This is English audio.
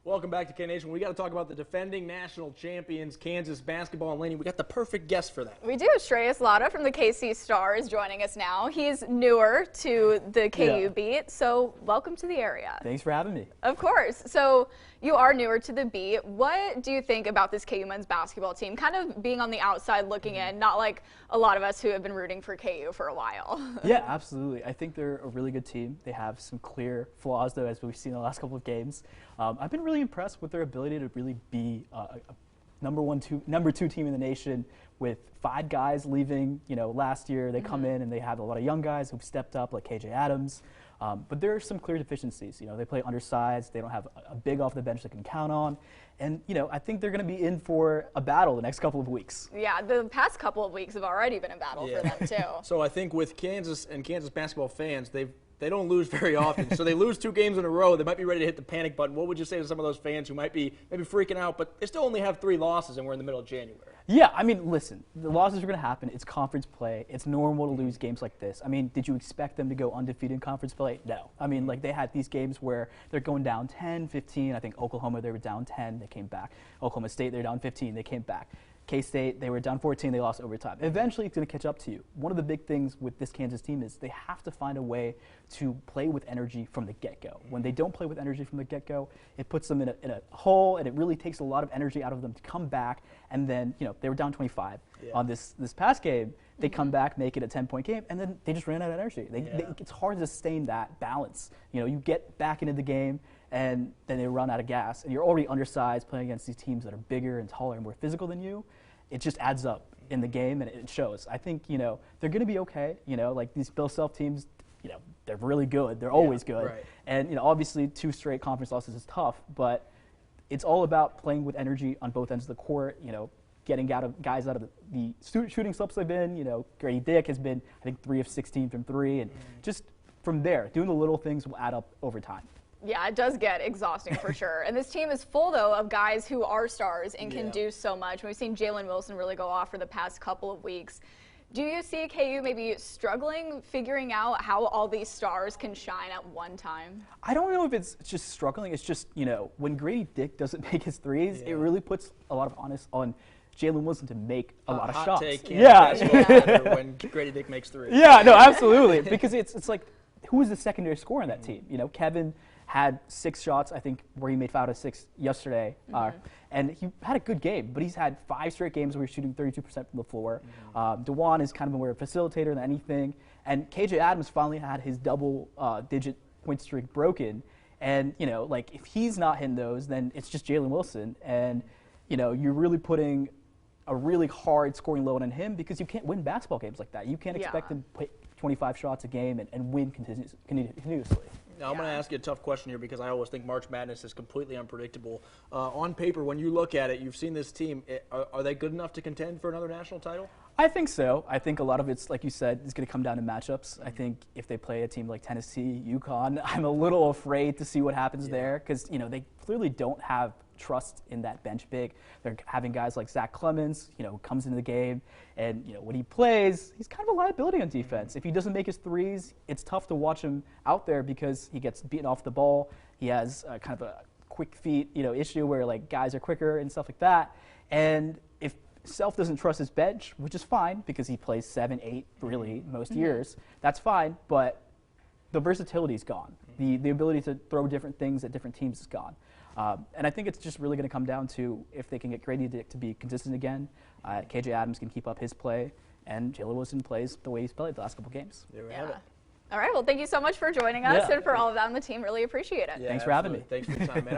Welcome back to K-Nation. We got to talk about the defending national champions, Kansas basketball. And Lainey, we got the perfect guest for that. We do. Shreyas Laddha from the KC Stars joining us now. He's newer to the KU beat, so welcome to the area. Thanks for having me. Of course. So you are newer to the beat. What do you think about this KU men's basketball team? Kind of being on the outside looking in, not like a lot of us who have been rooting for KU for a while. Yeah, absolutely. I think they're a really good team. They have some clear flaws, though, as we've seen in the last couple of games. I've been really impressed with their ability to really be a number two team in the nation with 5 guys leaving. Last year they come in and they have a lot of young guys who've stepped up, like KJ Adams. But there are some clear deficiencies. They play undersized. They don't have a big off the bench they can count on. And, I think they're going to be in for a battle the next couple of weeks. Yeah, the past couple of weeks have already been a battle for them, too. So I think with Kansas and Kansas basketball fans, they don't lose very often. So they lose 2 games in a row. They might be ready to hit the panic button. What would you say to some of those fans who might be maybe freaking out, but they still only have 3 losses and we're in the middle of January? Yeah, I mean, listen, the losses are going to happen. It's conference play. It's normal to lose games like this. I mean, did you expect them to go undefeated in conference play? No. I mean, like, they had these games where they're going down 10, 15. I think Oklahoma, they were down 10. They came back. Oklahoma State, they were down 15. They came back. K-State, they were down 14, they lost overtime. Eventually, it's going to catch up to you. One of the big things with this Kansas team is they have to find a way to play with energy from the get-go. When they don't play with energy from the get-go, it puts them in a hole, and it really takes a lot of energy out of them to come back. And then, they were down 25 on this past game. They come back, make it a 10-point game, and then they just ran out of energy. It's hard to sustain that balance. You get back into the game, and then they run out of gas, and you're already undersized playing against these teams that are bigger and taller and more physical than you. It just adds up in the game, and it shows. I think, they're going to be okay. Like these Bill Self teams, they're really good. They're always good. Right. And, obviously 2 straight conference losses is tough, but it's all about playing with energy on both ends of the court, getting guys out of the shooting slumps they've been. Grady Dick has been, I think, 3 of 16 from 3, and just from there, doing the little things will add up over time. Yeah, it does get exhausting for sure. And this team is full, though, of guys who are stars and can do so much. We've seen Jalen Wilson really go off for the past couple of weeks. Do you see KU maybe struggling, figuring out how all these stars can shine at one time? I don't know if it's just struggling. It's just, when Grady Dick doesn't make his threes, it really puts a lot of onus on Jalen Wilson to make a lot of shots. When Grady Dick makes 3. Yeah, no, absolutely. Because it's like, who is the secondary scorer on that team? Kevin had 6 shots, I think, where he made 5 out of 6 yesterday. And he had a good game, but he's had 5 straight games where he's shooting 32% from the floor. DeJuan is kind of more a facilitator than anything. And KJ Adams finally had his double-digit point streak broken. And, like, if he's not hitting those, then it's just Jalen Wilson. And, you're really putting a really hard scoring load on him because you can't win basketball games like that. You can't expect him to hit 25 shots a game and win continuously. Now, I'm going to ask you a tough question here because I always think March Madness is completely unpredictable. On paper, when you look at it, you've seen this team. Are they good enough to contend for another national title? I think so. I think a lot of it's, like you said, is going to come down to matchups. I think if they play a team like Tennessee, UConn, I'm a little afraid to see what happens there because, they clearly don't have trust in that bench big. They're having guys like Zach Clemens, who comes into the game, and when he plays, he's kind of a liability on defense. If he doesn't make his threes, it's tough to watch him out there because he gets beaten off the ball. He has kind of a quick feet, issue where like guys are quicker and stuff like that. And if Self doesn't trust his bench, which is fine because he plays 7, 8 really most years, that's fine. But the versatility is gone. The ability to throw different things at different teams is gone. And I think it's just really going to come down to if they can get Grady Dick to be consistent again, KJ Adams can keep up his play, and Jalen Wilson plays the way he's played the last couple games. There we have it. All right, well, thank you so much for joining us and for all of that on the team. Really appreciate it. Thanks for having me. Thanks for your time, man.